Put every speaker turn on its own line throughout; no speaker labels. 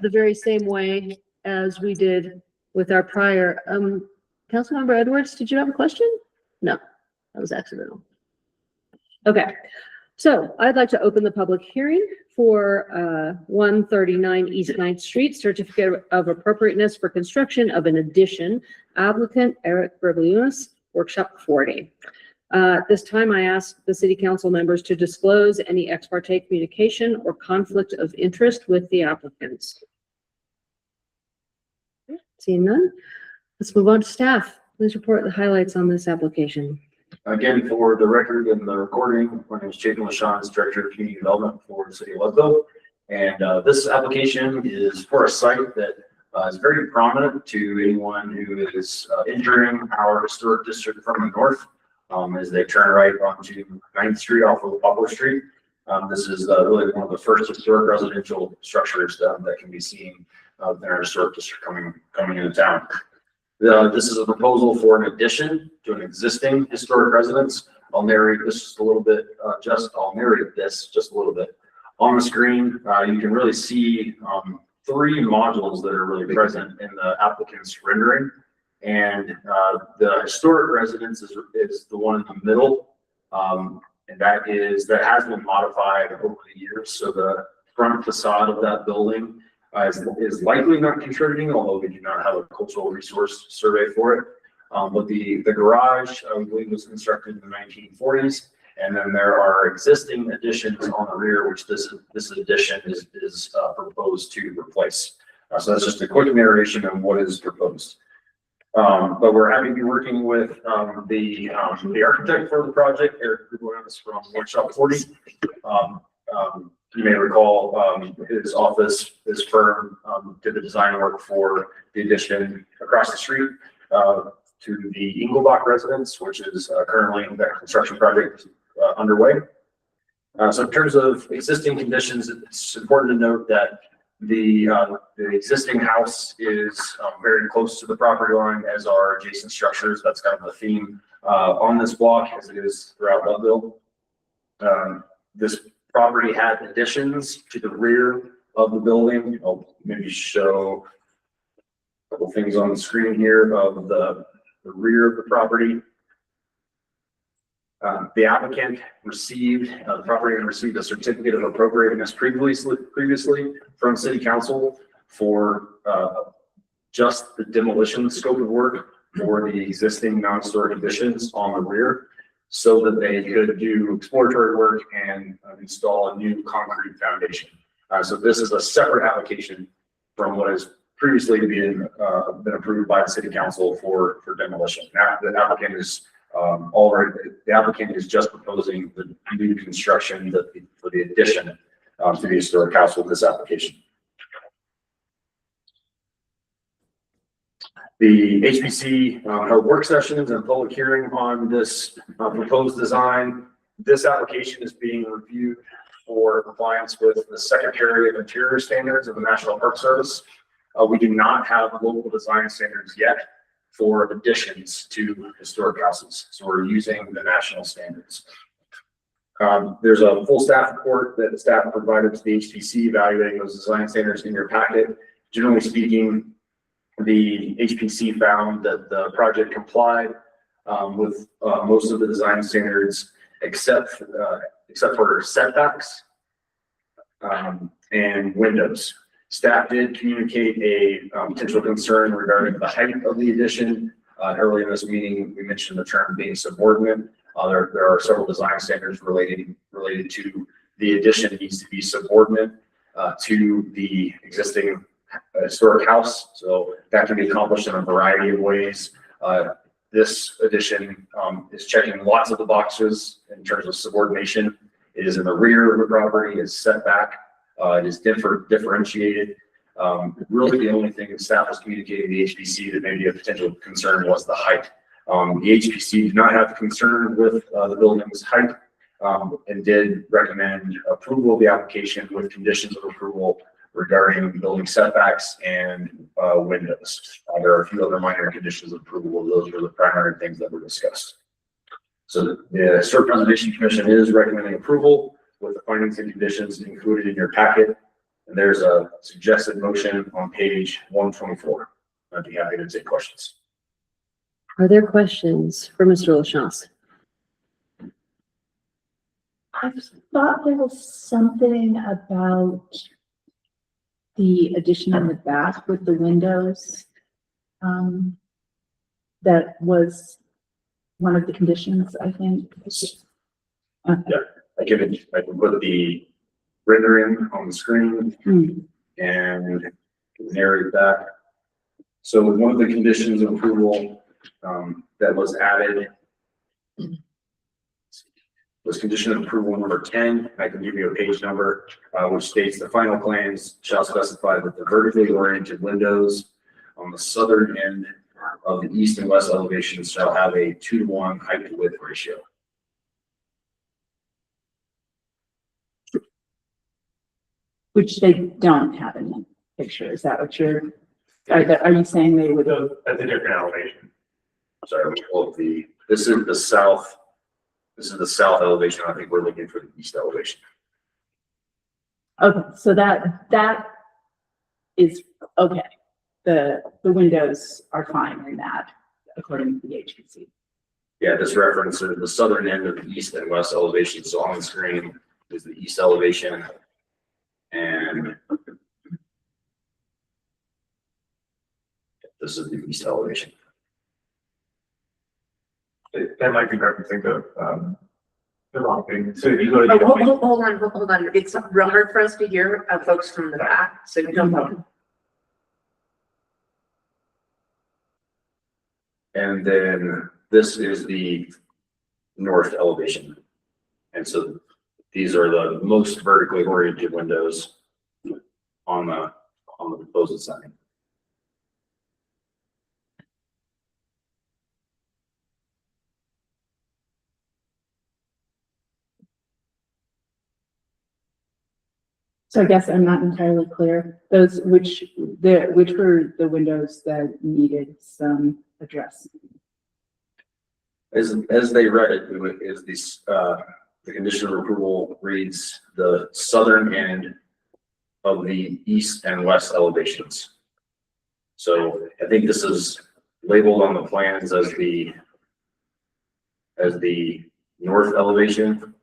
the very same way as we did with our prior, Councilmember Edwards, did you have a question? No, that was accidental. Okay, so I'd like to open the public hearing for 139 East 9th Street, certificate of appropriateness for construction of an addition, applicant Eric Bergliunas, workshop 40. At this time, I ask the city council members to disclose any ex parte communication or conflict of interest with the applicants. Seeing none, let's move on to staff. Please report the highlights on this application.
Again, for the record and the recording, my name is Jacob LaShawn, Director of Community Development for the City of Leadville. And this application is for a site that is very prominent to anyone who is entering our historic district from the north as they turn right onto 9th Street off of Poplar Street. This is really one of the first historic residential structures that can be seen in our historic district coming into town. This is a proposal for an addition to an existing historic residence. I'll narrate this just a little bit, I'll narrate this just a little bit. On the screen, you can really see 3 modules that are really present in the applicant's rendering. And the historic residence is the one in the middle. And that has been modified over the years. So the front facade of that building is likely not contributing, although we do not have a cultural resource survey for it. But the garage, I believe, was constructed in the 1940s. And then there are existing additions on the rear, which this addition is proposed to replace. So that's just a quick narration of what is proposed. But we're happy to be working with the architect for the project, Eric Bergliunas from Workshop 40. You may recall his office, his firm, did the design work for the addition across the street to the Engelbach residence, which is currently in that construction project underway. So in terms of existing conditions, it's important to note that the existing house is very close to the property line, as are adjacent structures. That's kind of the theme on this block, as it is throughout Leadville. This property had additions to the rear of the building. I'll maybe show a couple things on the screen here of the rear of the property. The applicant received, the property owner received a certificate of appropriateness previously from City Council for just the demolition scope of work for the existing non-historic additions on the rear, so that they could do exploratory work and install a new concrete foundation. So this is a separate application from what has previously been approved by the City Council for demolition. Now the applicant is the applicant is just proposing the new construction for the addition to the historic house with this application. The HPC held work sessions and public hearing on this proposed design. This application is being reviewed for compliance with the Secretary of Interior standards of the National Park Service. We do not have local design standards yet for additions to historic houses, so we're using the national standards. There's a full staff report that the staff provided to the HPC evaluating those design standards in your packet. Generally speaking, the HPC found that the project complied with most of the design standards except for setbacks and windows. Staff did communicate a potential concern regarding the height of the addition. Earlier in this meeting, we mentioned the term being subordinate. There are several design standards related to the addition needs to be subordinate to the existing historic house. So that can be accomplished in a variety of ways. This addition is checking lots of the boxes in terms of subordination. It is in the rear of the property, it's set back, it is differentiated. Really the only thing that staff was communicating to the HPC that maybe a potential concern was the height. The HPC did not have concern with the building's height and did recommend approval of the application with conditions of approval regarding building setbacks and windows. There are a few other minor conditions of approval. Those were the primary things that were discussed. So the Historic Preservation Commission is recommending approval with the findings and conditions included in your packet. And there's a suggested motion on page 124. I'd be happy to take questions.
Are there questions for Mr. LaChance?
I thought there was something about the addition in the back with the windows. That was one of the conditions, I think.
I can put the rendering on the screen and narrate that. So one of the conditions of approval that was added was condition of approval number 10. I can give you a page number, which states the final plans shall specify that the vertically oriented windows on the southern end of the east and west elevations shall have a 2:1 height to width ratio.
Which they don't have in the picture. Is that what you're, are you saying they would?
At the different elevation. Sorry, let me pull up this is the south. This is the south elevation. I think we're looking for the east elevation.
Okay, so that is okay. The windows are fine in that, according to the HPC.
Yeah, this references the southern end of the east and west elevations. So on the screen is the east elevation. And this is the east elevation.
That might be referencing the wrong thing. So if you go to the.
Hold on. It's real hard for us to hear folks from the back, so you don't.
And then this is the north elevation. And so these are the most vertically oriented windows on the proposed sign.
So I guess I'm not entirely clear. Those, which were the windows that needed some address?
As they read it, is this, the condition of approval reads the southern end of the east and west elevations. So I think this is labeled on the plans as the north elevation.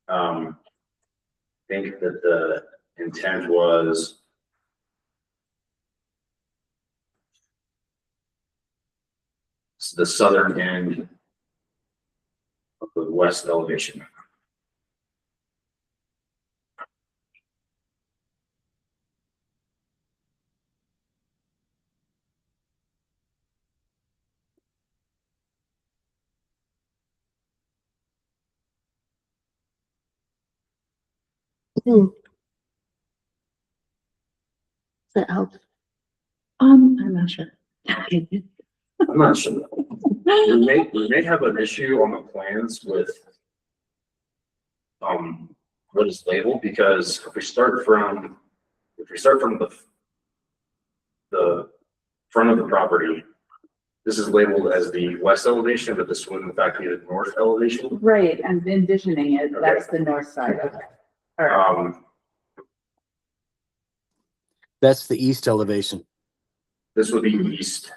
I think that the intent was the southern end of the west elevation.
Does that help?
I'm not sure.
I'm not sure. We may have an issue on the plans with what is labeled, because if we start from the front of the property, this is labeled as the west elevation, but this would in fact be the north elevation.
Right, I'm envisioning it.
Okay.
That's the north side. Okay. All right.
That's the east elevation.
This would be east.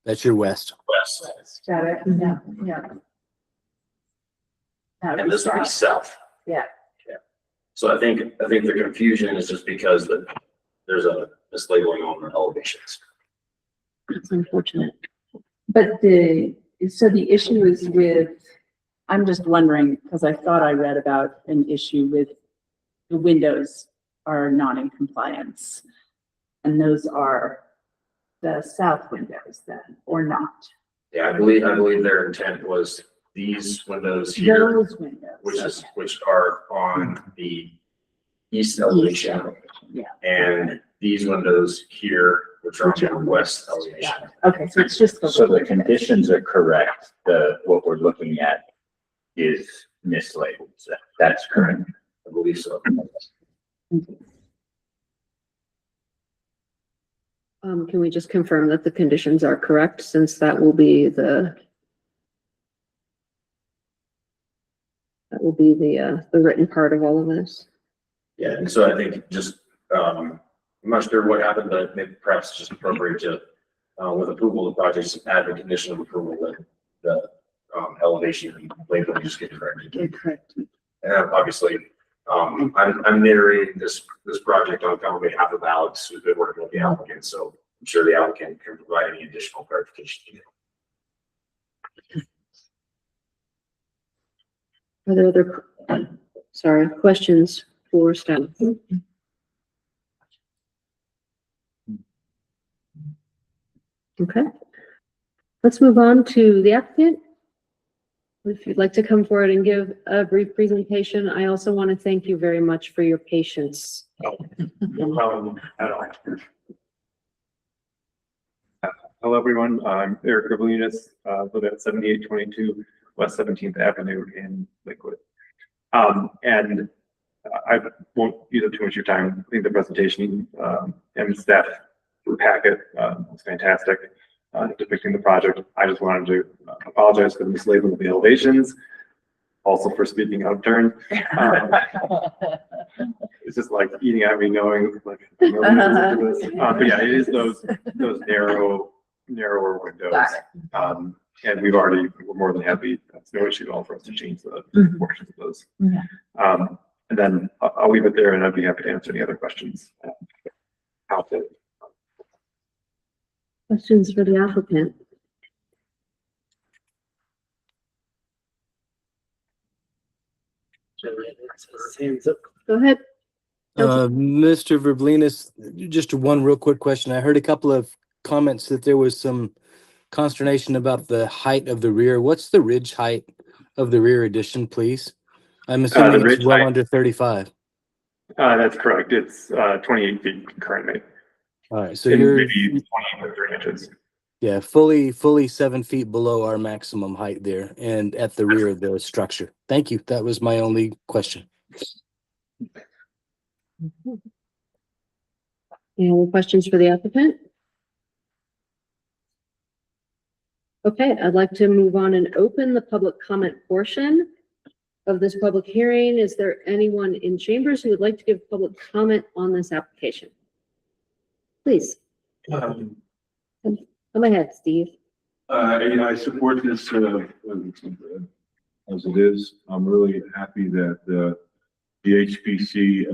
That's your west.
West.
Got it. Yeah. Yeah. That
And this would be
south.
south.
Yeah.
Yeah. So I think the confusion is just because there's a mislabeling on the elevations.
That's unfortunate.
But the issue is with, I'm just wondering, because I thought I read about an issue with the windows are not in compliance. And those are the south windows then, or not?
Yeah, I believe their intent was these windows here,
Those windows.
which are on the east elevation.
Yeah.
And these windows here, which are on the west elevation.
Got it. Okay, so it's just the.
So the conditions are correct. What we're looking at is mislabeled. So that's correct.
I believe so.
Can we just confirm that the conditions are correct, since that will be the will be the written part of all of this.
Yeah, and so I think just, I'm not sure what happened, but maybe perhaps it's just appropriate to, with approval of the project, add the condition of approval that the, elevation label just get corrected.
Correct.
And obviously, I'm narrating this project on behalf of Alex, who's been working with the applicant, so I'm sure the applicant can provide any additional clarification.
Are there other, questions for staff? Okay. Let's move on to the applicant. If you'd like to come forward and give a brief presentation, I also want to thank you very much for your patience.
No problem at all. Hello, everyone. I'm Eric Gavlinas, live at 7822 West 17th Avenue in Lakewood. And I won't use up too much of your time. I think the presentation and staff packet was fantastic, depicting the project. I just wanted to apologize for the mislabeling of the elevations, also for speaking out of turn. It's just like eating at me, knowing like, but yeah, it is those narrower windows. And we're more than happy. That's no issue at all for us to change the portions of those. And then I'll leave it there, and I'd be happy to answer any other questions.
Questions for the applicant? Go ahead.
Mr. Verblinis, just one real quick question. I heard a couple of comments that there was some consternation about the height of the rear. What's the ridge height of the rear addition, please? I'm assuming it's well under 35.
That's correct. It's 28 feet currently.
All right, so
And
you're
maybe 23 inches.
yeah, fully 7 feet below our maximum height there, and at the rear of the structure. Thank you. That was my only question.
Any other questions for the applicant? Okay, I'd like to move on and open the public comment portion of this public hearing. Is there anyone in chambers who would like to give public comment on this application? Please, come ahead, Steve.
I support this, as it is. I'm really happy that, the HPC,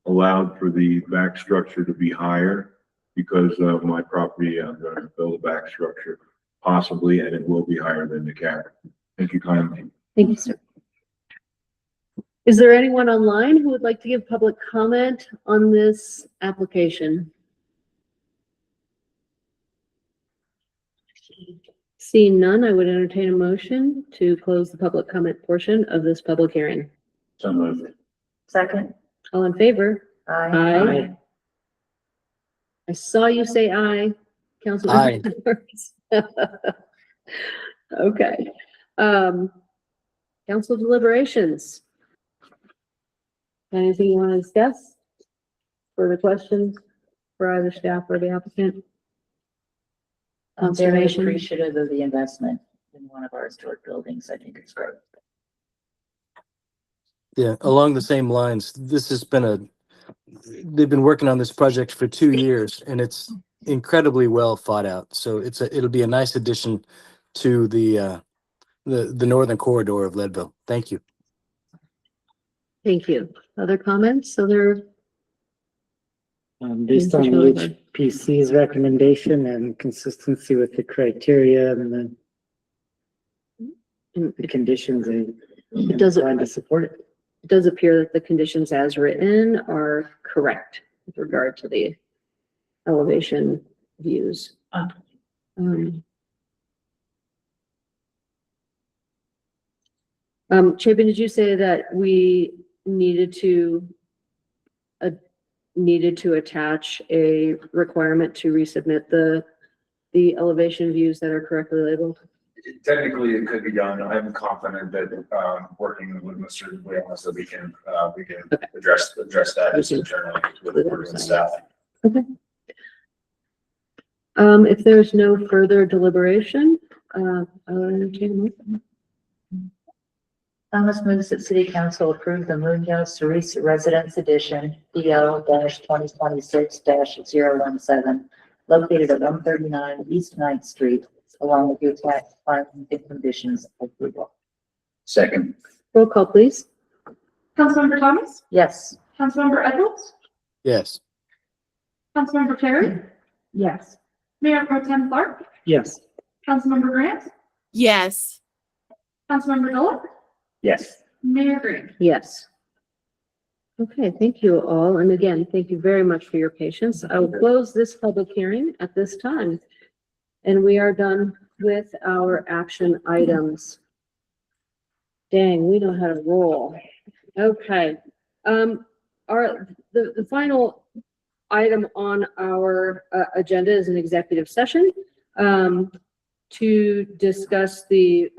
allowed for the back structure to be higher because of my property. I'm going to build a back structure possibly, and it will be higher than the cap. Thank you kindly.
Thank you, sir. Is there anyone online who would like to give public comment on this application? Seeing none, I would entertain a motion to close the public comment portion of this public hearing.
So moved.
Second.
All in favor?
Aye.
I saw you say aye, Councilor.
Aye.
Edwards. Okay. Council deliberations. Anything you want to discuss? Further questions for either staff or the applicant?
I'm very
Conservation.
appreciative of the investment in one of our historic buildings. I think it's great.
Yeah, along the same lines, they've been working on this project for 2 years, and it's incredibly well thought out. So it'll be a nice addition to the northern corridor of Leadville. Thank you.
Thank you. Other comments? Other?
Based on the HPC's recommendation and consistency with the criteria and the conditions,
It doesn't-
trying to support it.
It does appear that the conditions as written are correct with regard to the elevation views. Chapin, did you say that we needed to attach a requirement to resubmit the elevation views that are correctly labeled?
Technically, it could be done. I'm confident that, working with Mr. Williams, that we can address that just internally with the board and staff.
Okay. If there's no further deliberation, I will entertain a motion.
Thomas moves that city council approve the Munoz Teresa Residence Edition, DL-2026-017, located at 139 East 9th Street, along with the attached findings and conditions of approval.
Second.
Roll call, please.
Councilmember Thomas,
Yes.
Councilmember Edwards,
Yes.
Councilmember Terry,
Yes.
Mayor Pro Tem Clark,
Yes.
Councilmember Grant,
Yes.
Councilmember Dolan,
Yes.
Mayor Green.
Yes. Okay, thank you all. And again, thank you very much for your patience. I will close this public hearing at this time. And we are done with our action items. Dang, we know how to roll. Okay. The final item on our agenda is an executive session to discuss the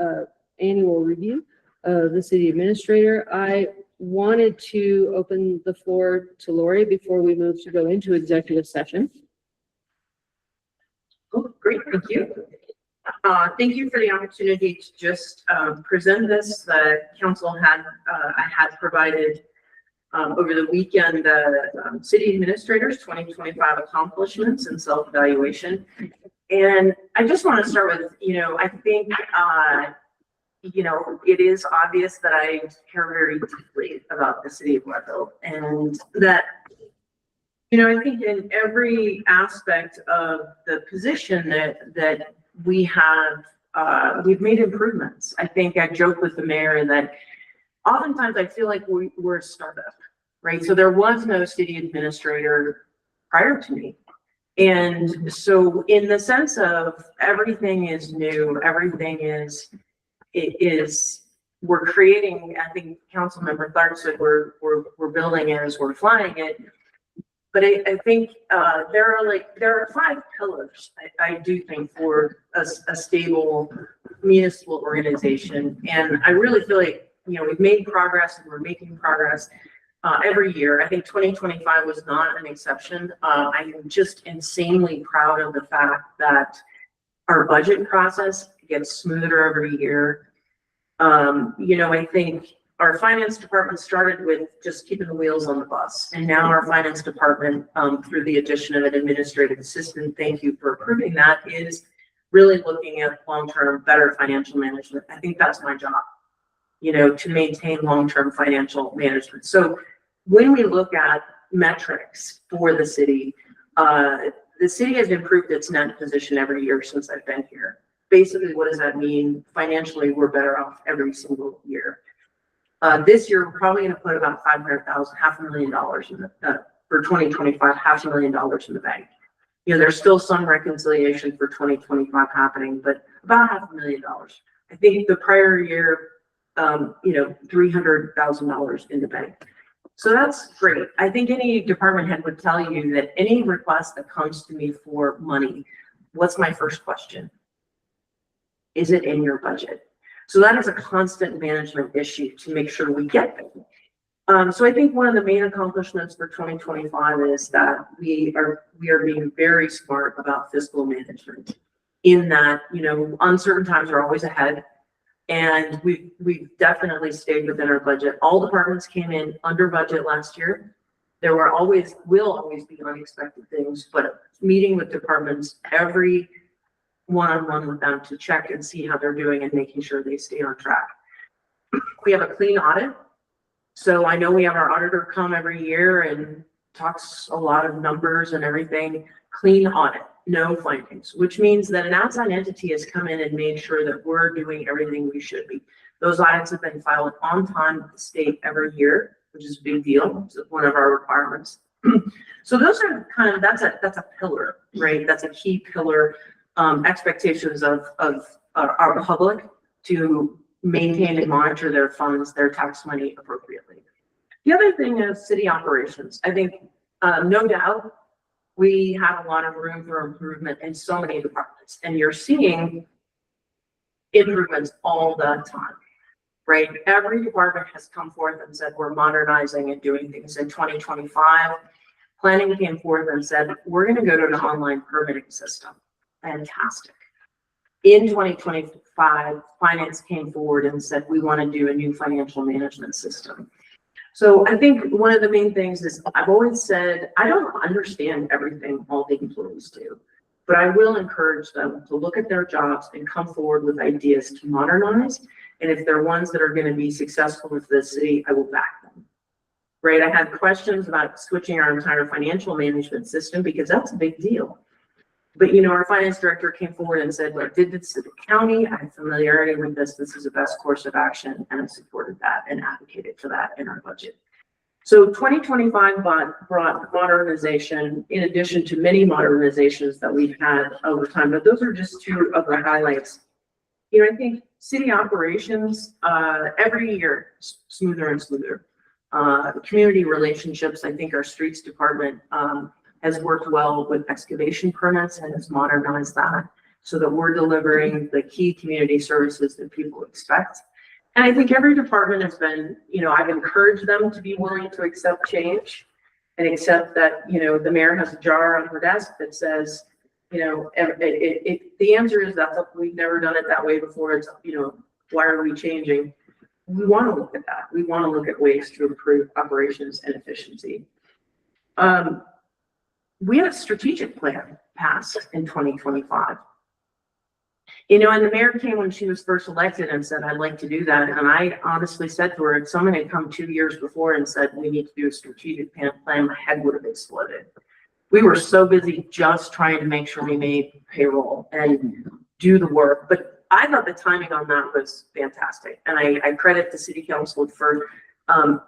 annual review of the city administrator. I wanted to open the floor to Lori before we move to go into executive session.
Oh, great, thank you. Thank you for the opportunity to just present this. The council had, I had provided over the weekend, the city administrators 2025 accomplishments and self-evaluation. And I just want to start with, I think, it is obvious that I care very deeply about the city of Leadville, and that, I think in every aspect of the position that we have, we've made improvements. I think I joke with the mayor that oftentimes I feel like we're a startup, right? So there was no city administrator prior to me. And so in the sense of everything is new, everything we're creating, I think Councilmember Clark said we're building it as we're flying it. But I think there are 5 pillars, I do think, for a stable municipal organization. And I really feel like, we've made progress and we're making progress every year. I think 2025 was not an exception. I'm just insanely proud of the fact that our budget process gets smoother every year. I think our finance department started with just keeping the wheels on the bus. And now our finance department, through the addition of an administrative assistant, thank you for approving that, is really looking at long-term, better financial management. I think that's my job, to maintain long-term financial management. So when we look at metrics for the city has improved its net position every year since I've been here. Basically, what does that mean? Financially, we're better off every single year. This year, we're probably going to put about $500,000, $500,000 in for 2025, $500,000 in the bank. There's still some reconciliation for 2025 happening, but about $500,000. I think the prior year, $300,000 in the bank. So that's great. I think any department head would tell you that any request that comes to me for money, what's my first question? Is it in your budget? So that is a constant management issue to make sure we get it. So I think one of the main accomplishments for 2025 is that we are being very smart about fiscal management, in that, uncertain times are always ahead. And we've definitely stayed within our budget. All departments came in under budget last year. There will always be unexpected things, but meeting with departments every one-on-one with them to check and see how they're doing and making sure they stay on track. We have a clean audit. So I know we have our auditor come every year and talks a lot of numbers and everything. Clean audit, no findings, which means that an outside entity has come in and made sure that we're doing everything we should be. Those audits have been filed on time with the state every year, which is a big deal. It's one of our requirements. So those are that's a pillar, right? That's a key pillar. Expectations of our public to maintain and monitor their funds, their tax money appropriately. The other thing is city operations. I think, no doubt, we have a lot of room for improvement in so many departments, and you're seeing improvements all the time, right? Every department has come forth and said, we're modernizing and doing things. In 2025, planning came forth and said, we're going to go to an online permitting system. Fantastic. In 2025, finance came forward and said, we want to do a new financial management system. So I think one of the main things is I've always said, I don't understand everything all the employees do, but I will encourage them to look at their jobs and come forward with ideas to modernize. And if they're ones that are going to be successful with the city, I will back them. Right? I had questions about switching our entire financial management system because that's a big deal. But, you know, our finance director came forward and said, what did this to the county? I have familiarity with this. This is the best course of action. And I supported that and advocated for that in our budget. So 2025 brought modernization in addition to many modernizations that we've had over time. But those are just two of the highlights. You know, I think city operations, every year, smoother and smoother. Community relationships, I think our streets department, has worked well with excavation permits and has modernized that so that we're delivering the key community services that people expect. And I think every department has been, you know, I've encouraged them to be willing to accept change and accept that, you know, the mayor has a jar on her desk that says, you know, the answer is that we've never done it that way before. It's, you know, why are we changing? We want to look at that. We want to look at ways to improve operations and efficiency. We had a strategic plan passed in 2025. You know, and the mayor came when she was first elected and said, I'd like to do that. And I honestly said to her, if someone had come 2 years before and said, we need to do a strategic plan, my head would have exploded. We were so busy just trying to make sure we made payroll and do the work. But I thought the timing on that was fantastic. And I credit the city council for,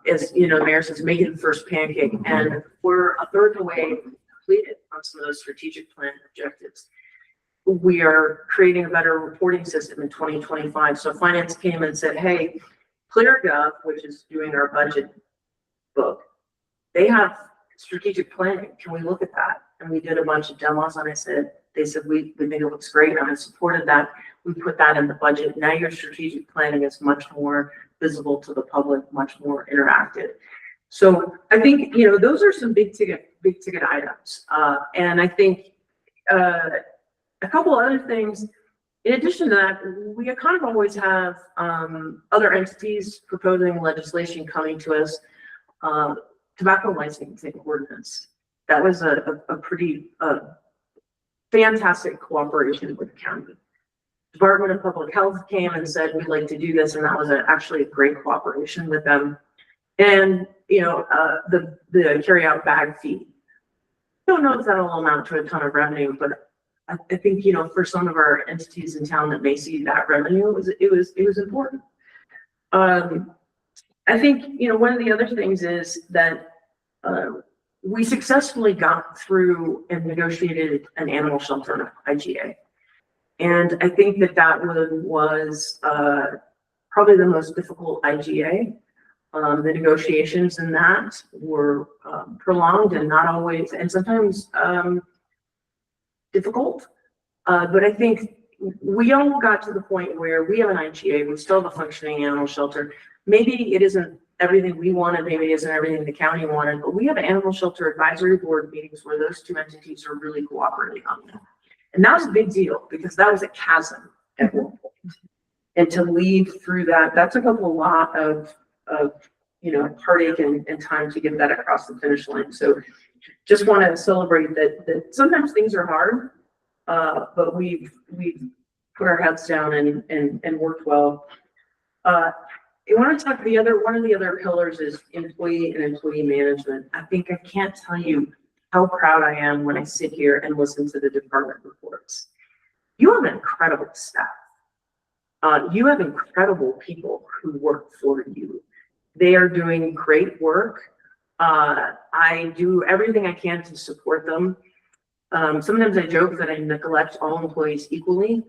as you know, the mayor says, making the first pancake. And we're a third of the way completed on some of those strategic plan objectives. We are creating a better reporting system in 2025. So finance came and said, hey, ClearGov, which is doing our budget book, they have strategic planning. Can we look at that? And we did a bunch of demos and they said, we think it looks great. And I supported that. We put that in the budget. Now your strategic planning is much more visible to the public, much more interactive. So I think, you know, those are some big ticket items. And I think a couple other things, in addition to that, we kind of always have other entities proposing legislation coming to us. Tobacco licensing ordinance. That was a pretty fantastic cooperation with the county. Department of Public Health came and said, we'd like to do this. And that was actually a great cooperation with them. And, you know, the carry out bag fee. I don't know if that'll amount to a ton of revenue, but I think, you know, for some of our entities in town that may see that revenue, it was important. I think, you know, one of the other things is that we successfully got through and negotiated an animal shelter IGA. And I think that was probably the most difficult IGA. The negotiations in that were prolonged and not always, and sometimes difficult. But I think we all got to the point where we have an IGA, we still have a functioning animal shelter. Maybe it isn't everything we wanted, maybe it isn't everything the county wanted, but we have animal shelter advisory board meetings where those two entities are really cooperating on that. And that was a big deal because that was a chasm at one point. And to lead through that, that took up a lot of you know, heartache and time to get that across the finish line. So just want to celebrate that sometimes things are hard, but we've put our heads down and worked well. I want to talk one of the other pillars is employee and employee management. I think I can't tell you how proud I am when I sit here and listen to the department reports. You have incredible staff. You have incredible people who work for you. They are doing great work. I do everything I can to support them. Sometimes I joke that I neglect all employees equally.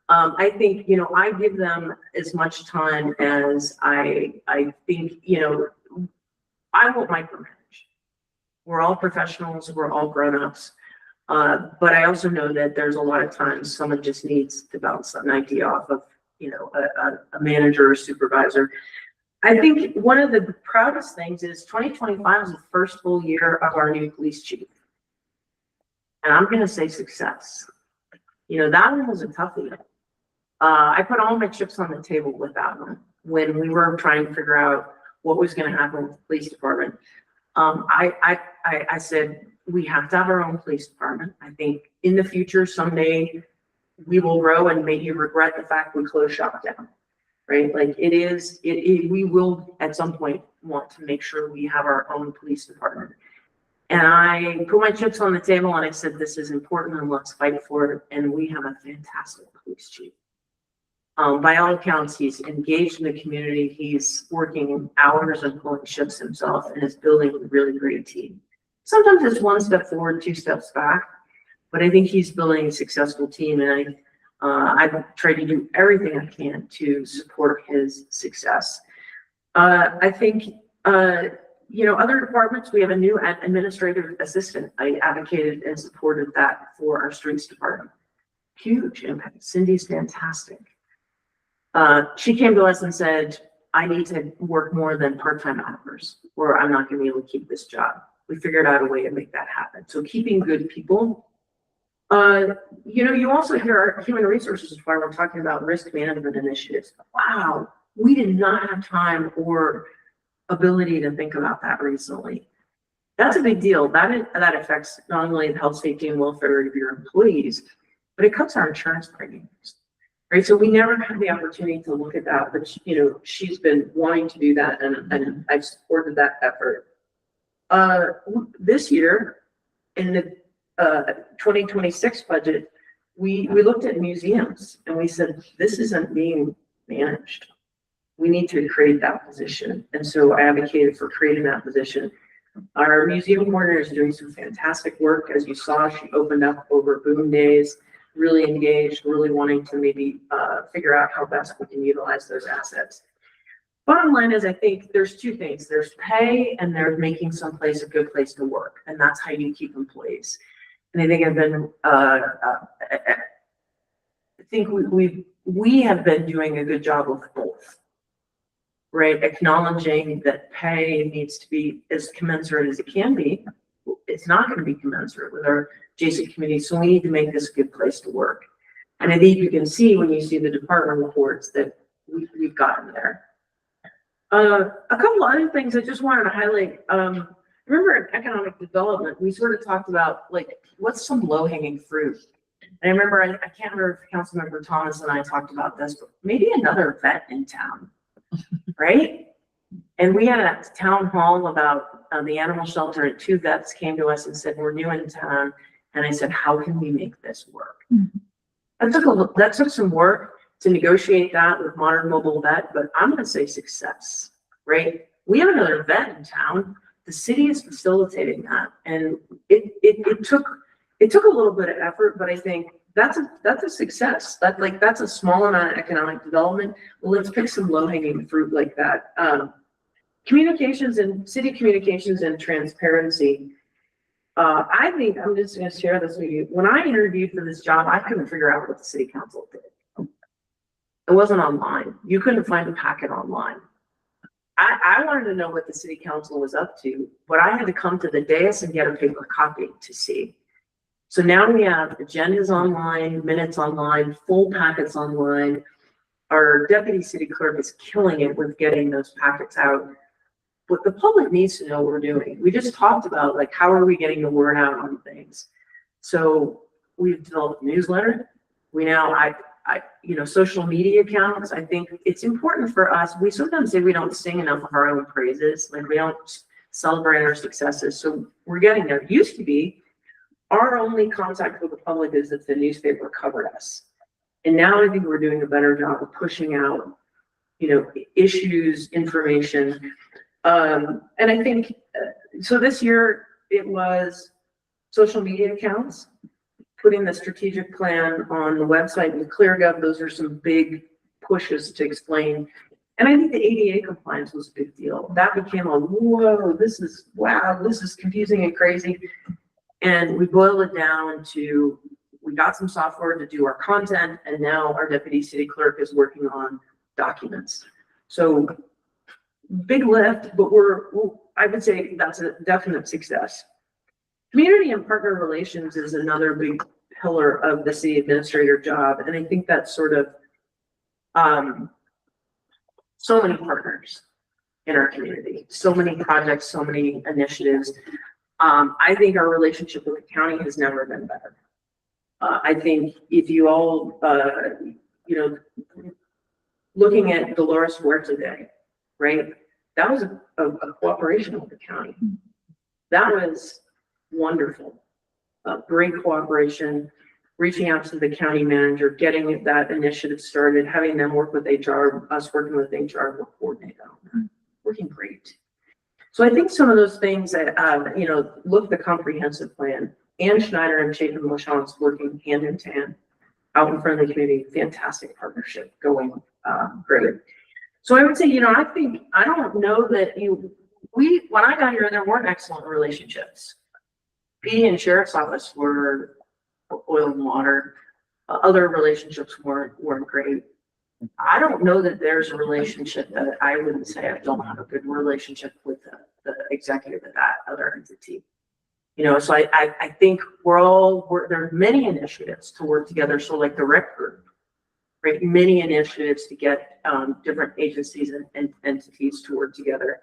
I think, you know, I give them as much time as I think, you know, I won't micromanage. We're all professionals, we're all grown-ups. But I also know that there's a lot of times someone just needs to bounce an idea off of, you know, a manager or supervisor. I think one of the proudest things is 2025 is the first full year of our new police chief. And I'm going to say success. You know, that one was a toughie. I put all my chips on the table with that one when we were trying to figure out what was gonna happen with the police department. I said, we have to have our own police department. I think in the future, someday we will grow and maybe regret the fact we closed shop down, right? Like we will at some point want to make sure we have our own police department. And I put my chips on the table and I said, this is important and let's fight for it. And we have a fantastic police chief. By all accounts, he's engaged in the community. He's working hours and pulling shifts himself and is building a really great team. Sometimes it's one step forward, two steps back, but I think he's building a successful team. And I've tried to do everything I can to support his success. I think, other departments, we have a new administrative assistant. I advocated and supported that for our streets department. Huge impact. Cindy's fantastic. She came to us and said, I need to work more than part-time hours or I'm not gonna be able to keep this job. We figured out a way to make that happen. So keeping good people. You also hear our human resources department talking about risk management initiatives. Wow, we did not have time or ability to think about that recently. That's a big deal. That affects not only the health, safety, and welfare of your employees, but it cuts our insurance premiums. Right, so we never had the opportunity to look at that, but she's been wanting to do that, and I've supported that effort. This year, in the 2026 budget, we looked at museums and we said, this isn't being managed. We need to create that position, and so I advocated for creating that position. Our museum coordinator is doing some fantastic work. As you saw, she opened up over Boom Days. Really engaged, really wanting to maybe figure out how best we can utilize those assets. Bottom line is, I think there's two things. There's pay and there's making someplace a good place to work. And that's how you keep employees. And I think we have been doing a good job of both, right? Acknowledging that pay needs to be as commensurate as it can be. It's not going to be commensurate with our adjacent communities, so we need to make this a good place to work. And I think you can see when you see the department reports that we've gotten there. A couple other things I just wanted to highlight. Remember in economic development, we sort of talked about like what's some low-hanging fruit. And I remember, I can't remember if Councilmember Thomas and I talked about this, but maybe another vet in town, right? And we had a town hall about the animal shelter, and two vets came to us and said, we're new in town. And I said, how can we make this work? That took some work to negotiate that with Modern Mobile Vet, but I'm going to say success, right? We have another vet in town. The city is facilitating that. And it took a little bit of effort, but I think that's a success. That's a small amount of economic development. Well, let's pick some low-hanging fruit like that. Communications and city communications and transparency. I think I'm just going to share this with you. When I interviewed for this job, I couldn't figure out what the city council did. It wasn't online. You couldn't find a packet online. I wanted to know what the city council was up to, but I had to come to the dais and get a paper copy to see. So now we have agendas online, minutes online, full packets online. Our deputy city clerk is killing it with getting those packets out. But the public needs to know what we're doing. We just talked about like, how are we getting the word out on things? So we've developed a newsletter. We now, social media accounts. I think it's important for us. We sometimes say we don't sing enough of our own praises. Like we don't celebrate our successes. So we're getting there. It used to be our only contact with the public is if the newspaper covered us. And now I think we're doing a better job of pushing out, issues, information. And I think, so this year it was social media accounts, putting the strategic plan on the website with ClearGov. Those are some big pushes to explain. And I think the ADA compliance was a big deal. That became a, whoa, this is confusing and crazy. And we boiled it down to, we got some software to do our content, and now our deputy city clerk is working on documents. So big lift, but I would say that's a definite success. Community and partner relations is another big pillar of the city administrator job. And I think that's sort of So many partners in our community, so many projects, so many initiatives. I think our relationship with the county has never been better. I think if you all, you know, looking at Dolores Huerta Day, right? That was a cooperation with the county. That was wonderful. Great cooperation, reaching out to the county manager, getting that initiative started, having them work with HR, us working with HR, we're coordinated on that. Working great. So I think some of those things that, you know, look at the comprehensive plan. Ann Schneider and Chapin Lachance working hand in hand out in front of the community, fantastic partnership going great. So I would say, you know, I don't know that when I got here, there weren't excellent relationships. PD and Sheriff's Office were oil and water. Other relationships weren't great. I don't know that there's a relationship that I wouldn't say I don't have a good relationship with the executive of that other entity. You know, so I think there are many initiatives to work together. So like the rec group, right? Many initiatives to get different agencies and entities to work together.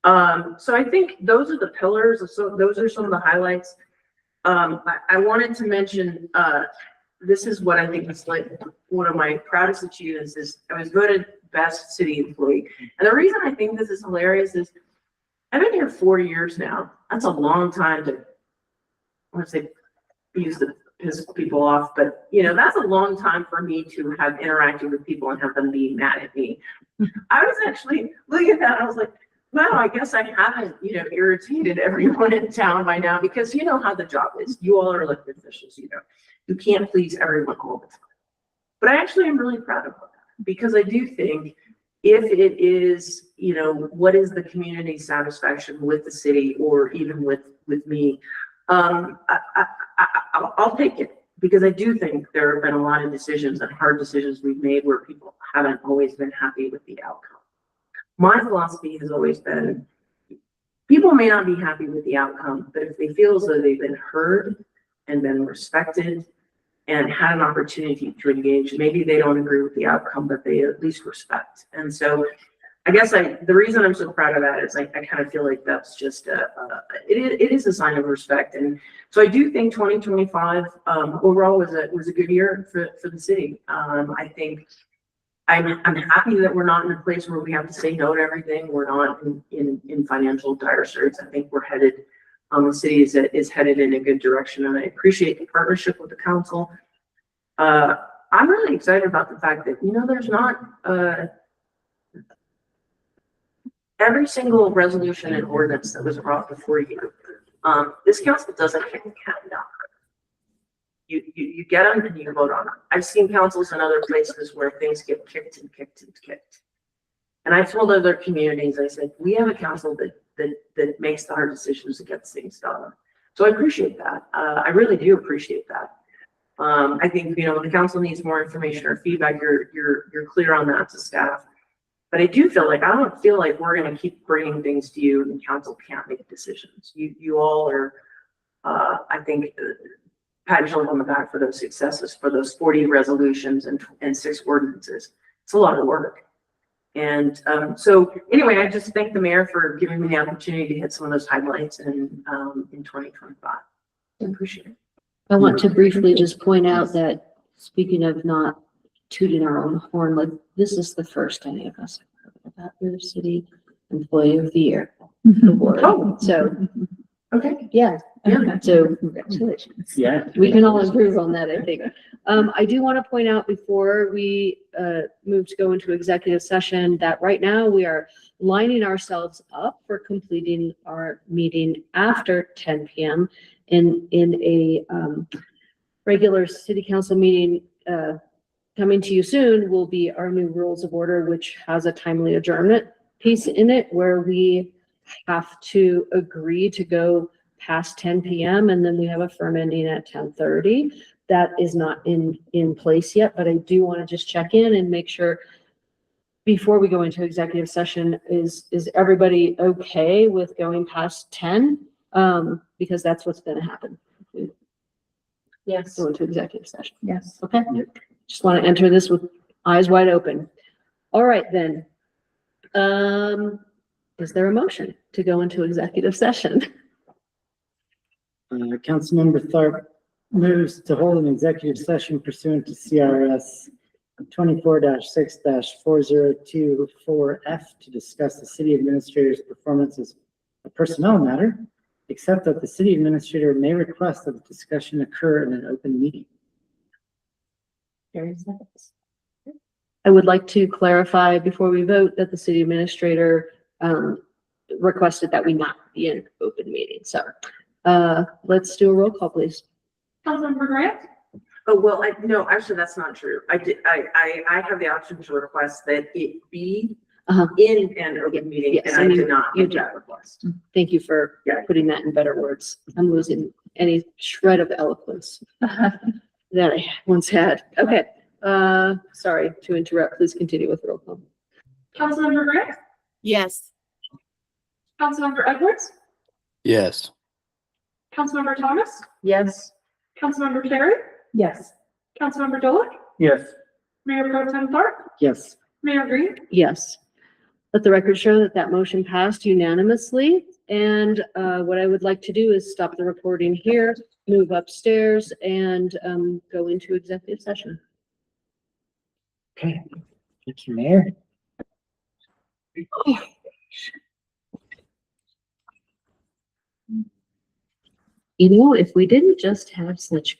So I think those are the pillars. So those are some of the highlights. I wanted to mention, this is what I think is like one of my proudest achievements is I was voted best city employee. And the reason I think this is hilarious is I've been here 4 years now. That's a long time to, I want to say, piss people off, but you know, that's a long time for me to have interacted with people and have them be mad at me. I was actually looking at that. I was like, wow, I guess I haven't, you know, irritated everyone in town by now because you know how the job is. You all are elected officials, you know, you can't please everyone all the time. But I actually am really proud of that because I do think if it is, you know, what is the community satisfaction with the city or even with me, I'll take it because I do think there have been a lot of decisions and hard decisions we've made where people haven't always been happy with the outcome. My philosophy has always been, people may not be happy with the outcome, but if they feel as though they've been heard and been respected and had an opportunity to engage, maybe they don't agree with the outcome, but they at least respect. And so I guess the reason I'm so proud of that is I kind of feel like that's just it is a sign of respect. And so I do think 2025 overall was a good year for the city. I think I'm happy that we're not in a place where we have to say no to everything. We're not in financial dire straits. I think we're headed, the city is headed in a good direction, and I appreciate the partnership with the council. I'm really excited about the fact that, you know, there's not every single resolution and ordinance that was brought before you. This council doesn't kick the cat down. You get them and you vote on them. I've seen councils in other places where things get kicked and kicked and kicked. And I told other communities, I said, we have a council that makes the hard decisions that gets things done. So I appreciate that. I really do appreciate that. I think, you know, the council needs more information or feedback. You're clear on that to staff. But I do feel like, I don't feel like we're going to keep bringing things to you and council can't make decisions. You all are, I think, pat yourself on the back for those successes, for those 40 resolutions and 6 ordinances. It's a lot of work. And so anyway, I just thank the mayor for giving me the opportunity to hit some of those highlights in 2025. I appreciate it.
I want to briefly just point out that speaking of not tooting our own horn, like this is the first any of us have heard about your city employee of the year award.
Oh.
So,
Okay.
yeah. So congratulations.
Yeah.
We can all improve on that, I think. I do want to point out before we move to go into executive session that right now we are lining ourselves up for completing our meeting after 10 p.m. in a regular city council meeting. Coming to you soon will be our new rules of order, which has a timely adjournment piece in it where we have to agree to go past 10 p.m. and then we have a firm ending at 10:30. That is not in place yet, but I do want to just check in and make sure before we go into executive session, is everybody okay with going past 10? Because that's what's going to happen.
Yes.
Go into executive session.
Yes.
Okay. Just want to enter this with Eyes wide open. All right, then. Is there a motion to go into executive session?
Councilmember Tharp moves to hold an executive session pursuant to CRS 24-6-4024F to discuss the city administrator's performance as a personnel matter, except that the city administrator may request that the discussion occur in an open meeting.
I would like to clarify before we vote that the city administrator requested that we not be in open meeting. So let's do a roll call, please.
Councilmember Grant,
Oh, well, no, actually, that's not true. I have the option to request that it be
Uh-huh.
in an open meting,
Yes,
and I
and you-
did not
you
make
did.
that request.
Thank you for
Yeah.
putting that in better words. I'm losing any shred of eloquence that I once had. Okay, sorry to interrupt. Please continue with roll call.
Councilmember Grant,
Yes.
Councilmember Edwards,
Yes.
Councilmember Thomas,
Yes.
Councilmember Carey,
Yes.
Councilmember Dolan,
Yes.
Mayor Pro Tem Tharp,
Yes.
Mayor Green.
Yes. Let the record show that that motion passed unanimously. And what I would like to do is stop the recording here, move upstairs, and go into executive session.
Okay. Thank you, Mayor.
You know, if we didn't just have such